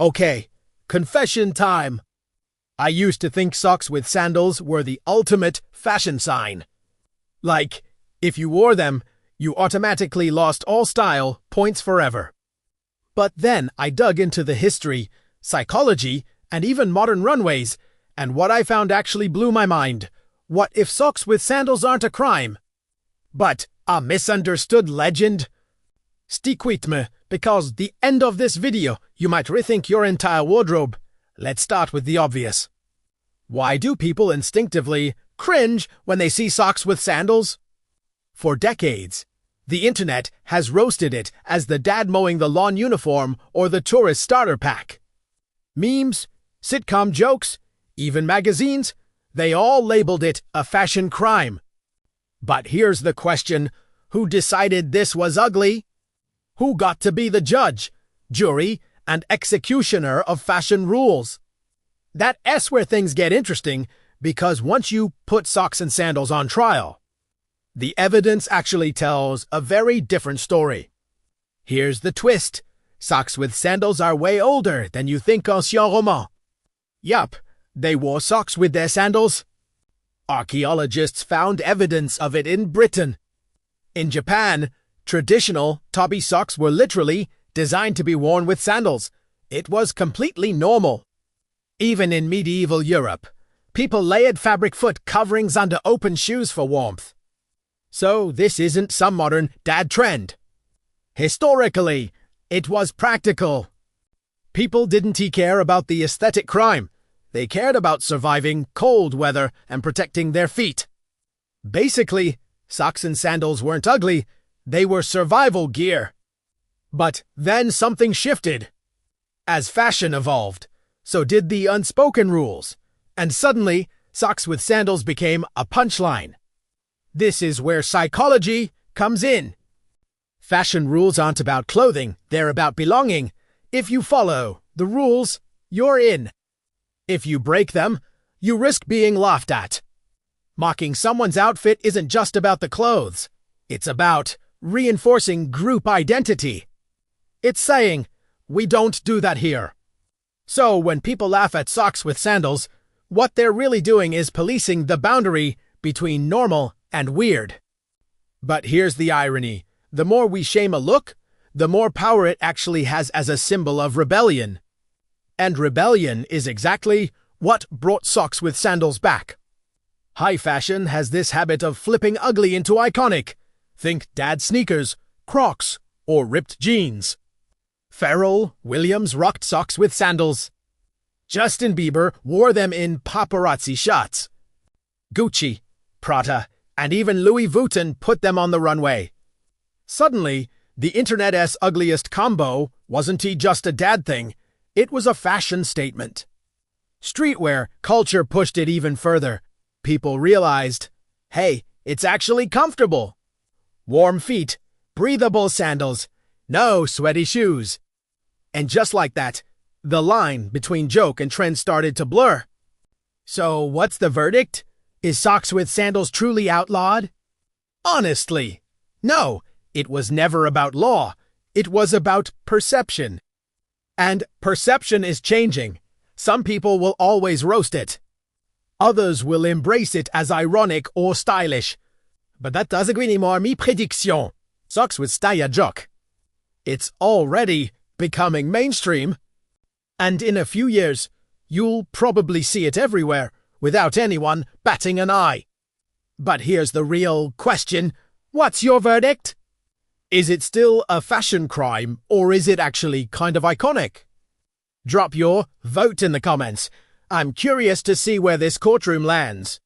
Okay, confession time. I used to think socks with sandals were the ultimate fashion sign. Like, if you wore them, you automatically lost all style, points forever. But then I dug into the history, psychology, and even modern runways, and what I found actually blew my mind. What if socks with sandals aren't a crime, but a misunderstood legend? Stick with me, because the end of this video, you might rethink your entire wardrobe. Let's start with the obvious. Why do people instinctively cringe when they see socks with sandals? For decades, the internet has roasted it as the dad mowing the lawn uniform or the tourist starter pack. Memes, sitcom jokes, even magazines, they all labeled it a fashion crime. But here's the question: who decided this was ugly? Who got to be the judge, jury, and executioner of fashion rules? That's where things get interesting, because once you put socks and sandals on trial, the evidence actually tells a very different story. Here's the twist: socks with sandals are way older than you think ancien roman. Yup, they wore socks with their sandals. Archaeologists found evidence of it in Britain. In Japan, traditional tabi socks were literally designed to be worn with sandals. It was completely normal. Even in medieval Europe, people layered fabric foot coverings under open shoes for warmth. So this isn't some modern dad trend. Historically, it was practical. People didn't care about the aesthetic crime. They cared about surviving cold weather and protecting their feet. Basically, socks and sandals weren't ugly, they were survival gear. But then something shifted. As fashion evolved, so did the unspoken rules, and suddenly, socks with sandals became a punchline. This is where psychology comes in. Fashion rules aren't about clothing, they're about belonging. If you follow the rules, you're in. If you break them, you risk being laughed at. Mocking someone's outfit isn't just about the clothes. It's about reinforcing group identity. It's saying, we don't do that here. So when people laugh at socks with sandals, what they're really doing is policing the boundary between normal and weird. But here's the irony. The more we shame a look, the more power it actually has as a symbol of rebellion. And rebellion is exactly what brought socks with sandals back. High fashion has this habit of flipping ugly into iconic. Think dad sneakers, Crocs, or ripped jeans. Pharrell Williams rocked socks with sandals. Justin Bieber wore them in paparazzi shots. Gucci, Prada, and even Louis Vuitton put them on the runway. Suddenly, the internet's ugliest combo wasn't just a dad thing, it was a fashion statement. Streetwear culture pushed it even further. People realized, hey, it's actually comfortable. Warm feet, breathable sandals, no sweaty shoes. And just like that, the line between joke and trend started to blur. So what's the verdict? Is socks with sandals truly outlawed? Honestly, no. It was never about law. It was about perception. And perception is changing. Some people will always roast it. Others will embrace it as ironic or stylish. But that doesn't anymore mi prédiction. Socks with style joke. It's already becoming mainstream. And in a few years, you'll probably see it everywhere without anyone batting an eye. But here's the real question. What's your verdict? Is it still a fashion crime, or is it actually kind of iconic? Drop your vote in the comments. I'm curious to see where this courtroom lands.